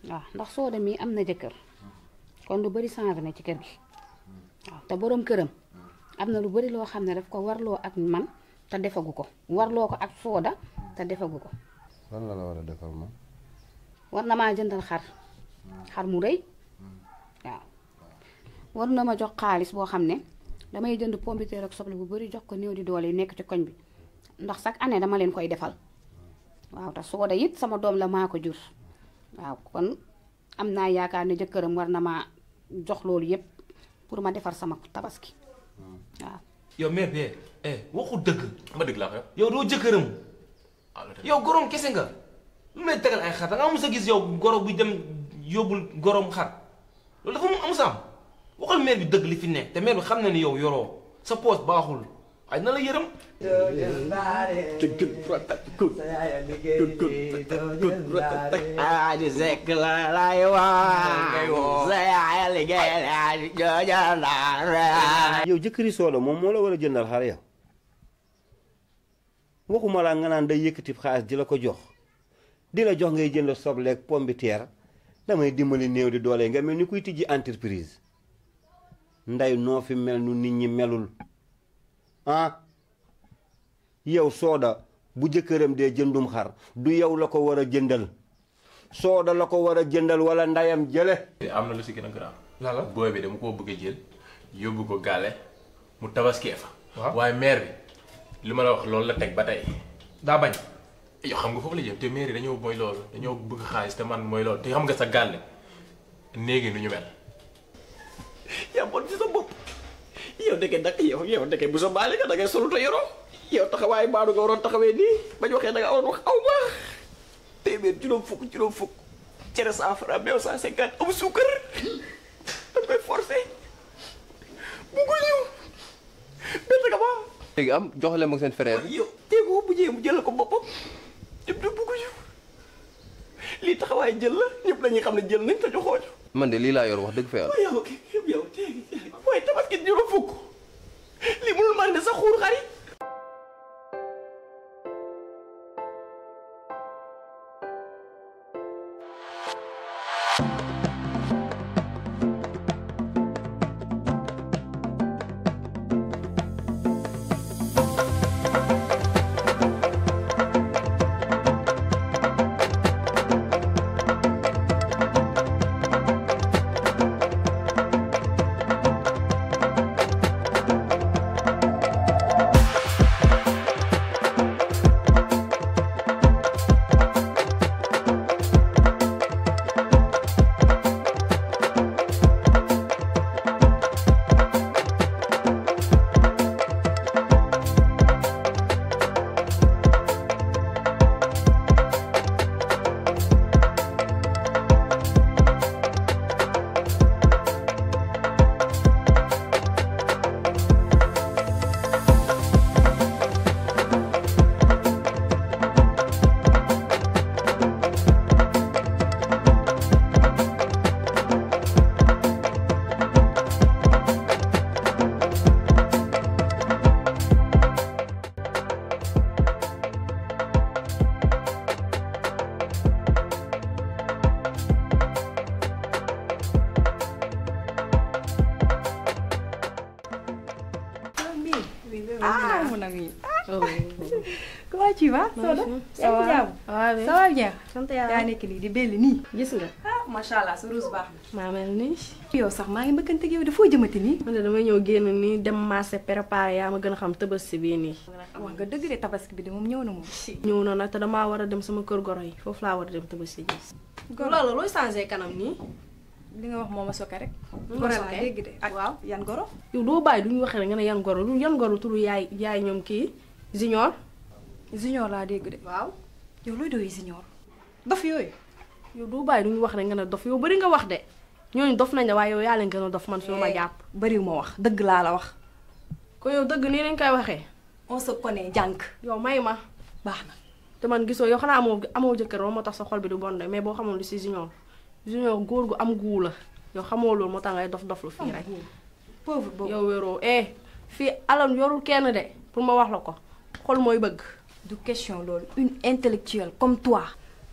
waaw ndax Soda mii am na jëkkër kon lu bari changé na ci kër gi waaw te borom këram am na lu bari loo xam ne daf ko warloo ak man te defagu ko warloo ko ak Soda te defagu ko. lan la war a defal moom. war na maa jëndal xar mu rëy waaw war na ma jox xaalis boo xam ne damay jënd pompiteer ak soble bu bari jox ko néew di doole yi nekk ci koñ bi ndax chaque année dama leen koy defal waaw te Soda it sama doom la maa ko jur waaw kon am naa yaakaar ne jëkkëram war na maa jox loolu yépp pour ma defar sama tabaski waaw. yow mère bi waxu dëgg ma dëgg laa ko yow doo jëkkëram yow gorom kese nga lu may tegal ay xar da nga mos a gis yow goro bu dem yóbbul gorom xar loolu dafa mu am sa am waxal mère bi dëgg li fi nekk te mère bi xam na ni yow yoroo sa poos baaxul waaye na la yërëm. yow jëkkëri Soda moom moo la war a jëndal xar yow waxuma laa nga naan day yëkkati xaalis di la ko jox di la jox ngay jënd sobleeg pombiteer damay dimbali néew di doole nga mel ni kuy tijji entreprise nday noo fi mel nu nit ñi melul ah yow Soda bu jëkkëram dee jëndum xar du yow la ko war a jëndal Soda la ko war a jëndal wala ndayam jële. am na lu si gën a garaaw. lala booy bi dama koo bëgg a jël yóbbu ko gaale mu tabaskee fa. waaw waaye mère bi li ma la wax loolu la teg ba tey daa bañ. yow xam nga foofu la jëm te mère yi dañoo mooy loolu dañoo bëgg xaalis te man mooy loolu te xam nga sa gàlle néegi nu ñu mel. yaa bon ci sa bopp yow dëgg nag yow dëgg bu sa baale nga da ngay solu te yoroo yow taxawaay baadu nga waroon taxawee nii bañ waxee da nga waroon wax aw baax téeméer juróom fukk cere 100 francs meew 150 amu suukar da koy forcé bu ko ñëw bett nga ba léegi am jox leen ma seen frère. yow teegoo bu ñëwee mu jël ko boppam ñëpp de bu ko ñëw lii taxawaay jël la ñëpp dañuy xam ne jël nañ te joxoo ñu. man de lii laa yor wax dëgg fa yàlla. yow teegi waaye tabaski juróom fukk lii mënul maa ne sa xuur xar yi. mon ami. Comment tu vas? Ça va ça va bien. sant yàlla yaa nekk nii di belli nii. gis nga. ah macha allah sa ruus baax na. maa mel nii. yow sax maa ngi mbëkkante yow dafoo jëmati nii. man de damay ñëw génn nii dem marché préparé yaa ma gën a xam tabaski bii nii. wax nga dëgg de tabaski bi de moom ñëw na moom. ñëw na nag te damaa war a dem sama kër goro yi foofu laa war a dem tabaski ji. loolu looy changé kanam nii. li nga wax moom a sokke rek. goro laa dégg de ak waaw yan goro. yow doo bàyyi du ñu waxee rek nga ne yan goro lu yan goro turu yaay ñoom kii junior. junior laa dégg de. waaw yow looy doy junior. dof yooyu. yow doo bàyyi du ñu wax rek nga ne dof yow bari nga wax de ñooñu dof nañ la waaye yow yaa leen gën a dof man fi ma jàpp. bariw ma wax dëgg laa la wax. ko yow dëgg nii lañ koy waxee. on se connaît jànk. yow may ma baax na. te man gisoo yow xanaa amoo jëkkër moo tax sa xol bi du bon de mais boo xamoon lu si junior góor gu am guu la yow xamoo loolu moo tax ngay dof lu fii rek. pauvre boobu yow wéroo fii alal yorul kenn de pour ma wax la ko xol mooy bëgg. du question loolu une intellectuelle comme toi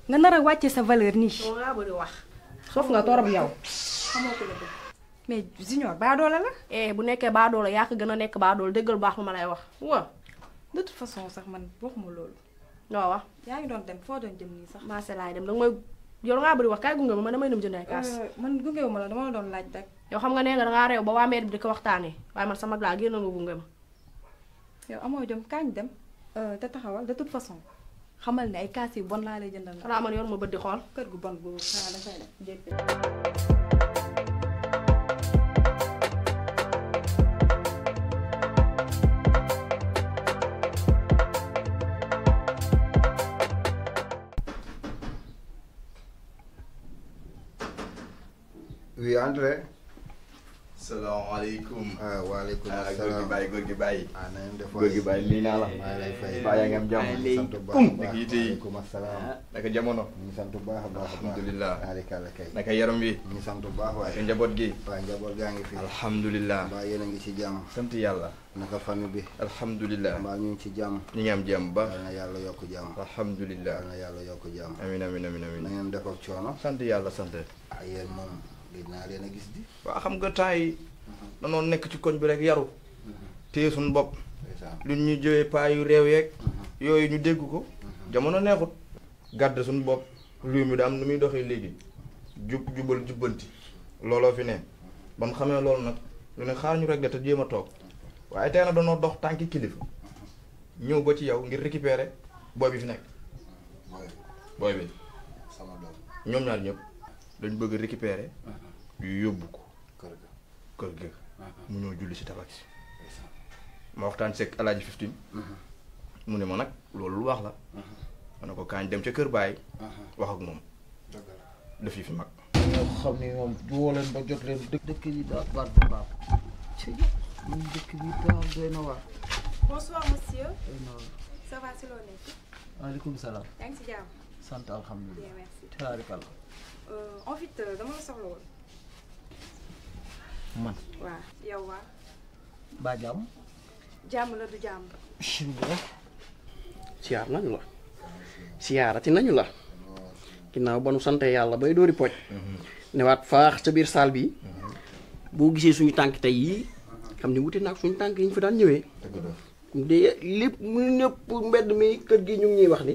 nga nar a wàcce sa valeur nii. yow ngaa bëri wax soof nga torop yow. xamoo ko la bëgg mais Junior baadoola la. bu nekkee baadoola yaa ko gën a nekk baadoola déggal baax lu ma lay wax waaw. de toute façon sax man waxuma loolu. waaw wax yaa ngi doon dem foo doon jëm nii sax. marché laay dem danga may yow dangaa bëri wax kaay gunge ma man damay dem jënd ay kaas. man gungewu ma la dama la doon laaj rek. yow xam nga nee nga dangaa réew ba waa mbedd bi di ko waxtaanee waaye man sama mag laa génn nga gunge ma. yow amoo jom kañ dem. te taxawal de toute façon xamal ne ay kaas yu bon laa lay jëndal. xanaa man yor ma bët di xool. kër gu bon boobu xanaa dafay def jéppi. oui André. salaamaaleykum. waaleykum góor gi salaam. bàyyi góor gi bàyyi. na ngeen def góor gi bàyyi nii naa la. maa lay fay. baa yaa ngi am jàmm. sant bu baax a baax. naka yite yi. waaleykum salaam. naka jamono. ñu ngi sant bu baax a baax. alhamdulilah. alhamdulilah kay. naka yaram wi. ñu ngi sant bu baax waaye. naka njaboot gi. waa njaboot gaa ngi fi. alhamdulilah. mbaa yéen a ngi ci jàmm. sant yàlla. naka famille bi. alhamdulilah. mbaa ñu ngi ci jàmm. ñu ngi am jàmm bu baax. yal na yàlla yokk jàmm. alhamdulilah. yal na yàlla yokk jàmm. amin amin amin amin. na ngeen def ak coono. sant yàlla sant. yéen moom gis naa leen a gis di. waa xam nga temps yi danoo nekk ci koñ bi rek yaru téye suñu bopp lu ñu jëwee paa yu réew yeeg yooyu ñu dégg ko jamono neexut gàdd suñu bopp réew mi da am nu muy doxee léegi jubal jubbanti looloo fi ne ba mu xamee loolu nag lu ne xaar ñu rek de te jéem a toog waaye tey na danoo dox tànki kilifa ñëw ba ci yow ngir récupérer booy bi fi nekk booy bi sama doom ñoom ñaar ñëpp dañ bëgg récupérer yu yóbbu ko kër ga mu ñëw julli si tabax ma waxtaan seeg alaaji 15 mu ne ma nag loolu lu wax la ma ne ko kaañ dem ca kër baay wax ak moom def yi fi mag ñoo xam ne moom woo leen ba jot leen dëkk yi daal baat bu baax ci ñun dëkk bi daal doy na waar. bonsoir monsieur. doy na waar. ça va si loo nekk. maaleykum salaam. yaa ngi si jàmm. sant alhamdulilah. bien merci. tabaarikalla. en fait dama la soxla woon. man. waaw yow waa. baa jàmm. jàmm la du jàmm. bismillah. siyaar nañu la siyaarati nañu la ginnaaw ba nu sante yàlla bay dóori poj newaat faax ca biir saal bi boo gisee suñu tànk tey yii xam ne wuti naag suñu tànk yi ñu fa daan ñëwee de lépp mu ñëpp mbedd mi kër gi ñu ngi ñuy wax ni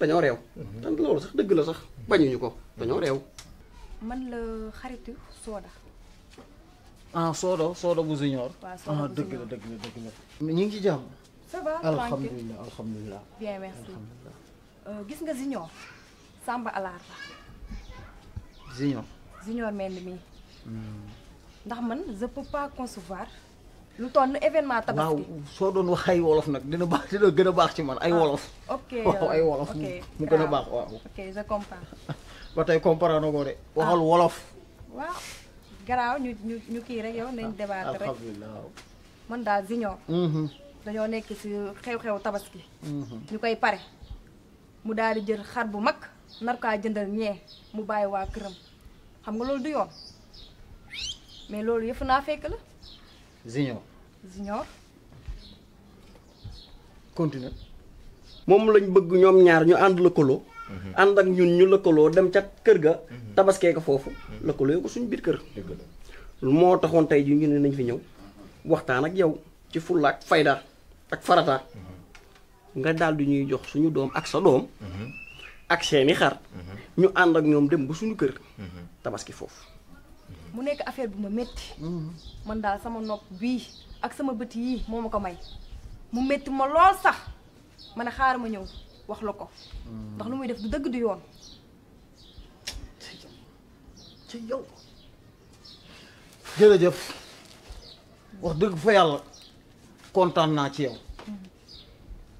dañoo réew tant loolu sax dëgg la sax bañuñu ko dañoo réew man la xaritu Soda. ah Soda bu Junior. waaw Soda bu dëgg la Junior. dëgg la dëgg la. ñu ngi ci jàmm. ça va tranquille. alhamdulilah alhamdulilah. bien merci. gis nga Junior. Samba Alaar la. Junior. Junior mel ni mii. ndax man je peux pas concevoir. lu toll ni événement waaw tabaski. soo doon wax ay wolof nag dina baax dina gën a baax ci man ay wolof. ok waaw ay wolof ok mu gën a grave. baax waaw. ok je comprends. ba tey comprendre ko de. waxal wolof. waaw garaaw ñu kii rek yow nañ débattre rek. alhamdulilah. man daal Junior. dañoo nekk ci xew-xew tabaski. ñu koy pare. mu daal di jël xar bu mag nar kaa jëndal ñee mu bàyyi waa këram xam nga loolu du yoon mais loolu yëpp naa fekk la. Junior. Junior. continue. moom lañ bëgg ñoom ñaar ñu ànd lëkkaloo ànd ak ñun ñu lëkkaloo dem ca kër ga tabaskee ko foofu lëkkaloo ko suñu biir kër moo taxoon tey ji ñu ne nañ fi ñëw waxtaan ak yow ci fulla ak fayda ak farata nga daal di ñuy jox suñu doom ak sa doom ak seeni xar ñu ànd ak ñoom dem ba suñu kër tabaski foofu mu nekk affaire bu ma métti. man daal sama nopp bii ak sama bët yii moo ma ko may mu métti ma lool sax ma ne xaaral ma ñëw wax la ko ndax lu muy def du dëgg du yoon. ci yow. jërëjëf wax dëgg fa yàlla kontaan naa ci yow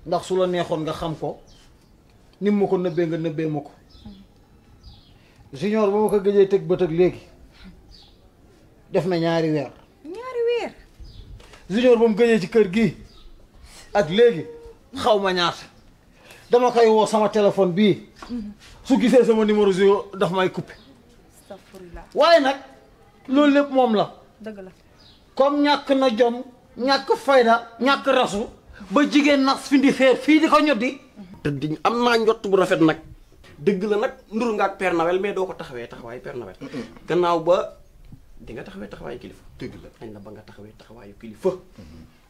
ndax su la neexoon nga xam ko ni ma ko nëbbee nga nëbbee ma ko Junior ba ma ko gëjee teg bët ak léegi def na ñaari weer. ñaari weer. Junior ba mu gëjee ci kër gi ak léegi xaw ma ñaata dama koy woo sama téléphone bii su gisee sama numéro Junior daf may coupé astafurlah. waaye nag loolu lépp moom la. dëgg la. comme ñàkk na jom ñàkk fayda ñàkk rasu ba jigéen nas fi di feer fii di ko ñoddi te di am naa njott bu rafet nag dëgg la nag nduru nga ak Père Noël mais doo ko taxawee taxawaayu Père Noël gannaaw ba di nga taxawee taxawaayu kilifa dëgg la nañ la ba nga taxawee taxawaayu kilifa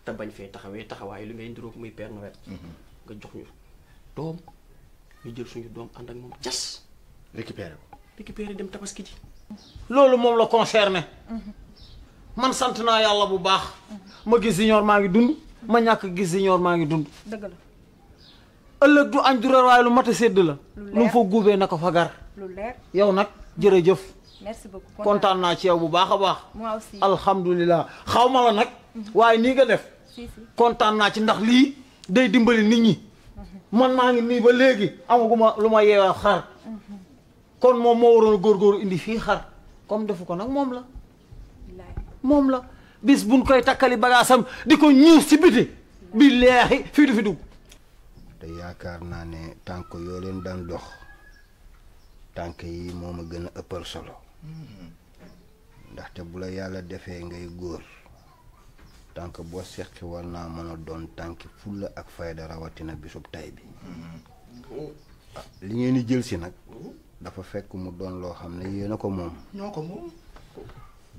te bañ fee taxawee taxawaayu li ngay nduróog muy Père Noël nga jox ñu doom ñu jël suñu doom ànd ak moom cas récupérer dem tabaski ji loolu moom la concerné man sant naa yàlla bu baax ma gis Junior maa ngi dund ma ñàkk gis Junior maa ngi dund dëgg la ëllëg du añ du reer waaye lu mat a sédd la Lu lu mu fa guubee na ko fa gar lu leer yow nag jërëjëf merci beaucoup kontaan naa ci yow bu baax a baax moi aussi alhamdulilah xaw ma la nag waaye nii nga def si kontaan naa ci ndax lii day dimbali nit ñi man maa ngi nii ba léegi amaguma lu ma yeewee xar kon moom moo waroon góorgóorlu indi fii xar comme defu ko nag moom la bis buñ koy takkali bagaasam di ko ñuus ci biti bi leexi fii du fi dugg te yaakaar naa ne tànk yoo leen daan dox tànk yi moo ma gën a ëppal solo ndaxte bu la yàlla defee ngay góor tànk boo seqi war naa mën a doon tànki fulla ak fayda rawatina bisub tay bi li ngeen di jël si nag dafa fekk mu doon loo xam ne yéen a ko moom ñoo ko moom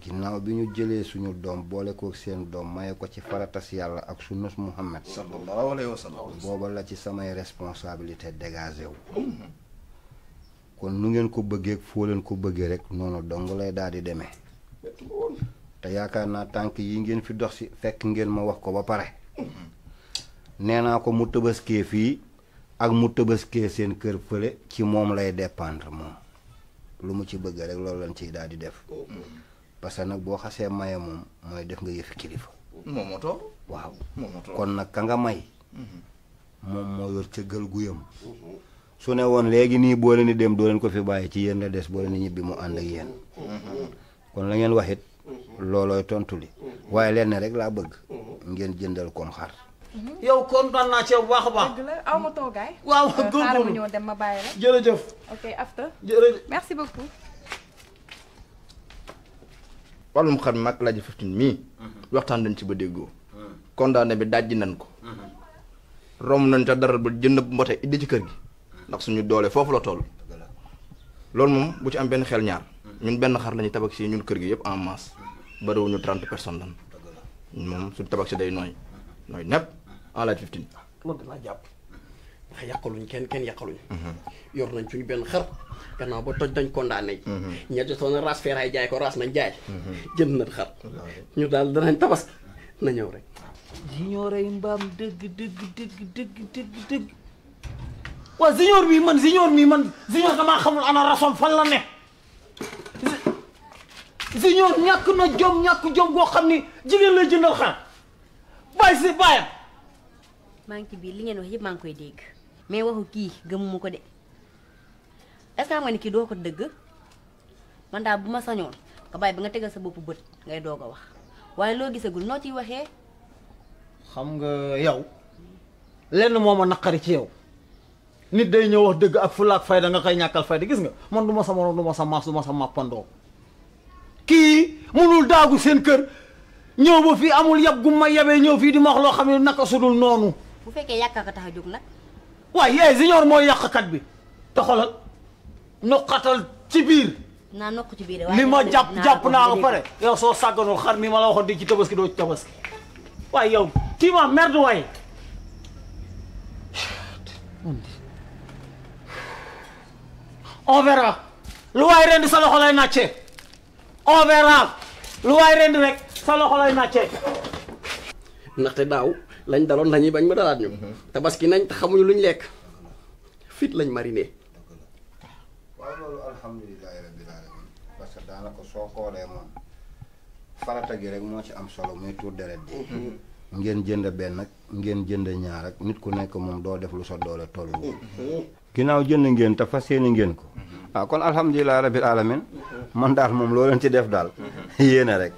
ginnaaw bi ñu jëlee suñu doom boole ko seen doom maye ko ci faratas yàlla ak sunnas Muhammad sallallahu alayhi wa sallam booba la ci samay responsabilité dégagé wu kon nu ngeen ko bëggee foo leen ko bëggee rek noonu dong lay daal di demee te yaakaar naa tànk yi ngeen fi dox si fekk ngeen ma wax ko ba pare nee naa ko mu tëbaskee fii ak mu tëbaskee seen kër fële ci moom lay dépendre moom lu mu ci bëgg rek loolu lañ ciy daal di def parce que nag boo xasee maye moom mooy def nga yëfi kilifa moom moo toog waaw moom moo toog kon nag ka nga may moom moo yor ca gël guyam su ne woon léegi nii boo leen di dem doo leen ko fi bàyyi ci yéen la des boo leen di ñibbi mu ànd ak yéen kon la ngeen waxit loolooy tontu li waaye leen rek laa bëgg ngeen jëndal kom xar yow kontaan naa ci yow bu baax a baax dëgg la aw ma toogaay waaw xaaral ma góorgóorlu ñëw dem ma bàyyi la jërëjëf ok after jërëjëf merci beaucoup wàllum xar mi mag Alaaji 15 mii waxtaan nañ ci ba déggoo condamné bi dajji nañ ko romb nañ ca dara ba jënd mbote iddi ci kër gi ndax suñu doole foofu la toll loolu moom bu ci am benn xel ñaar ñun benn xar la ñuy tabax si ñun kër gi yëpp en masse bariwuñu 30 personnes lan moom suñu tabax si day nooy nepp Alaaji 15 man danaa jàpp ndax yàqaluñ kenn yàqaluñ yor nañ suñu benn xar gannaaw ba toj dañ condamné yi ña jotoon na raas feeraay jaay ko raas nañ jaay jënd na xar ñu daal danañ tabaski na ñëw rek Junior ay mbaam dëgg waa Junior mii man Junior damaa xamul ana rasom fan la ne Junior ñàkk na jom goo xam ni jigéen lay jëndal xar bàyyi si bàyyam maa ngi ci biir li ngeen wax yëpp maa ngi koy dégg mais waxu kii gëmuma ko de est-ce que xam nga ni kii doo ko dëgg man daal bu ma sañoon nga bàyyi ba nga tegal sa bopp bët ngay doog a wax waaye loo gisagul noo ciy waxee. xam nga yow lenn moo ma naqari ci yow nit day ñëw wax dëgg ak fulla ak fayda nga koy ñàkkal fayda gis nga man du ma sa morom du ma sa maas du ma sa màppandoo kii munul daagu seen kër ñëw ba fii amul yab gu ma yabee ñëw fii di ma wax loo xam ne naka sudul noonu. bu fekkee yàq ka tax a jóg nag. waaye yaay Junior mooy yàqkat bi te xoolal noqatal ci biir. naa nokk ci biir li ma jàpp naa ba pare yow soo sàgganul xar mi ma la waxoon di ci tabaski doo ci tabaski waaye yow kii ma merde waaye. on verra lu waay rendi sa loxo lay nàccee on verra lu waay rendi rek sa loxo lay nàccee. ndaxte daaw lañ daloon lañuy bañ ma dalaat ñu tabaski nañ te xamuñu luñ lekk fit lañ mariné. waaw loolu alhamdulilahi rabbil alamin parce que daanaka soo xoolee moom farata gi rek moo ci am solo muy tuur deret ji ngeen jënd benn ak ngeen jënd ñaar ak nit ku nekk moom doo def lu sa doole tollu ginnaaw jënd ngeen te fas yéene ngeen ko ah kon alhamdulilahi rabbil alamin man daal moom loo leen ci def daal yéene rek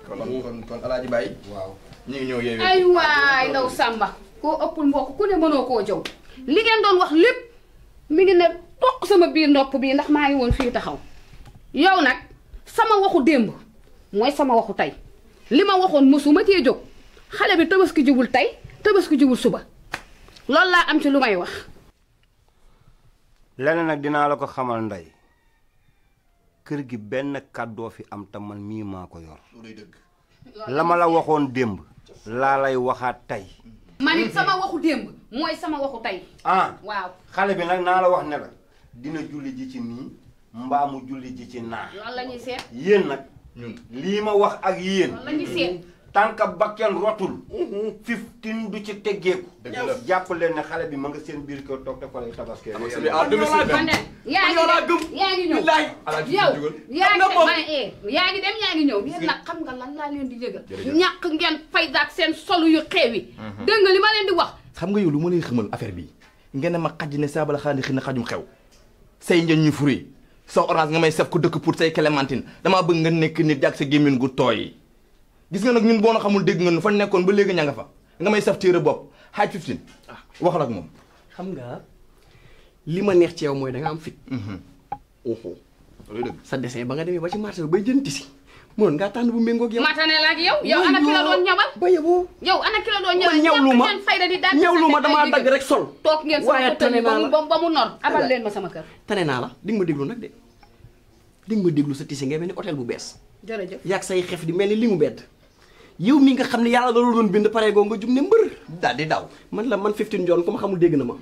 kon Alaaji Baye waaw ñu ngi ñëw yeewee ay waay ndaw Samba koo ëppul mbokk ku ne mënoo koo jëw li ngeen doon wax lépp mi ngi ne toq sama biir ndopp bii ndax maa ngi woon fii taxaw yow nag sama waxu démb mooy sama waxu tey li ma waxoon mosuma cee jóg xale bi tabaski jiwul tey tabaski jiwul suba loolu laa am ci lu may wax. leneen nag dinaa la ko xamal Ndey kër gi benn kàddoo fi am te man mii maa ko yor la ma la waxoon démb laa lay waxaat tey man it sama waxu démb mooy sama waxu tey waaw xale bi nag naa la wax ne la dina julli ji ci nii mbaamu julli ji ci naa loolu la ñuy seet yéen nag lii ma wax ak yéen loolu la ñuy seet tànka bakken rotul 15 du ci teggeeku jàpp leen ne xale bi ma nga seen biir kër toog te fa lay tabaski yaa ngi ñëw yaa ngi dem yaa ngi ñëw yéen nag xam nga lan laa leen di yëgal ñàkk ngeen fayda ak seen solu yu xeew yi dégg nga li ma leen di wax xam nga yow lu ma lay xamal affaire bi ngeen ne ma xaj ne saabala xaandi xi na xajum xew say njën ñu furi sa orange nga may sef ko dëkk pour say clémentine damaa bëgg nga nekk nit jàk sa gémmiñ gu tooy gis nga nag ñun boo na xamul dégg nga nu fa nekkoon ba léegi ña nga fa nga may saf téere bopp xaaj 15 waxal ak moom xam nga li ma neex ci yow mooy da nga am fit sa dessin ba nga demee ba ci marché bi bay jënd tisi mënoon ngaa tànn bu méngoog yow matane la ak yow ana ki la doon ñawal ba yeboo yow ana ki la doon ñawal ñawlu ma ngeen fayda di daal ñawlu ma damaa dagg rek sol toog ngeen waaye tane naa la ba mu nor abal leen ma sama kër tane naa la di nga ma déglu nag de di nga ma déglu sa tisi ngay mel ni hôtel bu bees jërëjëf yaag say xef di mel ni li mu bedd yow mi nga xam ne yàlla la doon bind pare goo nga jug ne mbër daal di daw man la man 15 John ku ma xamul dégg na ma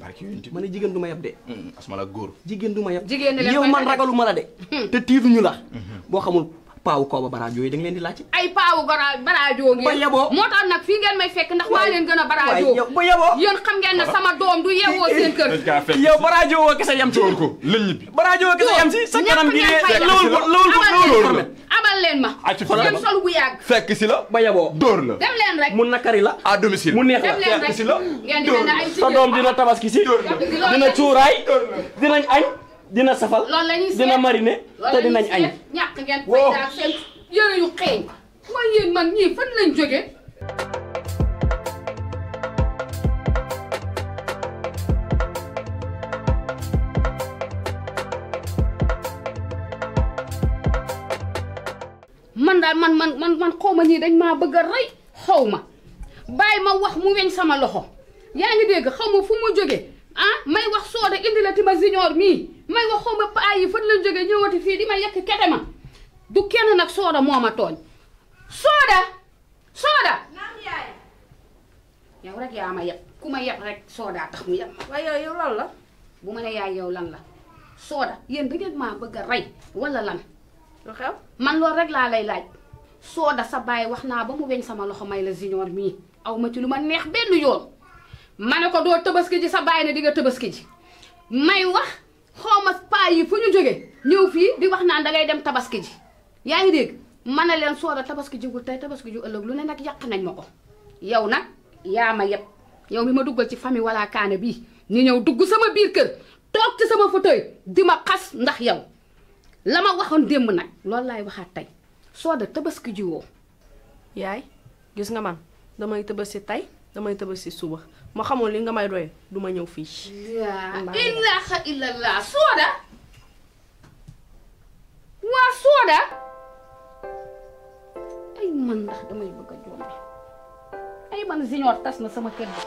ma ne jigéen du ma yab de asma la góor jigéen du ma yab jigéen yow man ragalu ma la de te tiituñu la boo xamul paawu kooba baraajo yi da nga leen di laajte ay paawu baraajo ngeen ba yeboo moo tax nag fii ngeen may fekk ndax maa leen gën a baraajo ba yeboo yéen xam ngeen ne sama doom du yeewoo seen kër yow baraajo woo kese yam ci ko lañ ñibbi baraajo woo kese yam ci sa kanam gi lawul abal leen ma ngeen sol bu yàgg fekk si la ba yeboo dóor la dem leen rek mu nakari la à domicile mu neex la dem leen rek fekk si la ngeen di mel ne ay sa doom dina tabaski si dina cuuraay dinañ añ dina safal loolu la ñuy seet dina mariner te dinañ añ ñàkk ngeen fay daal seen yére yu xeeñ mooy yéen man ñii fan lañ jógee man daal man xaw ma ñii dañ maa bëgg a rey xaw ma bàyyi ma wax mu weñ sama loxo yaa ngi dégg xaw ma fu mu jógee may wax sooda indi la ti ma junior mii may wax xaw ma paa yi fan lañ jógee ñëwati fii di ma yekk kete ma du kenn nag sooda moo ma tooñ sooda naam yaay yow rek yaa ma yeb ku ma yeb rek sooda tax mu yeb ma waaye yow lan la bu ma ne yaay yow lan la sooda yéen da ngeen maa bëgg a rey wala lan lu xew man loolu rek laa lay laaj sooda sa baay wax naa ba mu weñ sama loxo may la junior mii aw ma ci lu ma neex benn yoon ma ne ko doo tabaski ji sa baay ne di nga tabaski ji may wax xaw ma paa yi fu ñu jóge ñëw fii di wax naan dangay dem tabaski ji yaa ngi dégg ma ne leen sooda tabaski jigul tey tabaski ju ëllëg lu ne nag yàq nañ ma ko yow nag yaa ma yeb yow mi ma duggal ci famille wala kaane bii ñu ñëw dugg sama biir kër toog ci sama fauteuil di ma xas ndax yow la ma waxoon démb nag loolu laay waxaat tey sooda tabaski ji woo yaay gis nga man damay tabaski tey damay tabaski suba ma xamoon li nga may doye du ma ñëw fii laa ilaaha illallah sooda waa sooda ay man ndax damay bëgg a jombi ay man junior tas na sama kër gi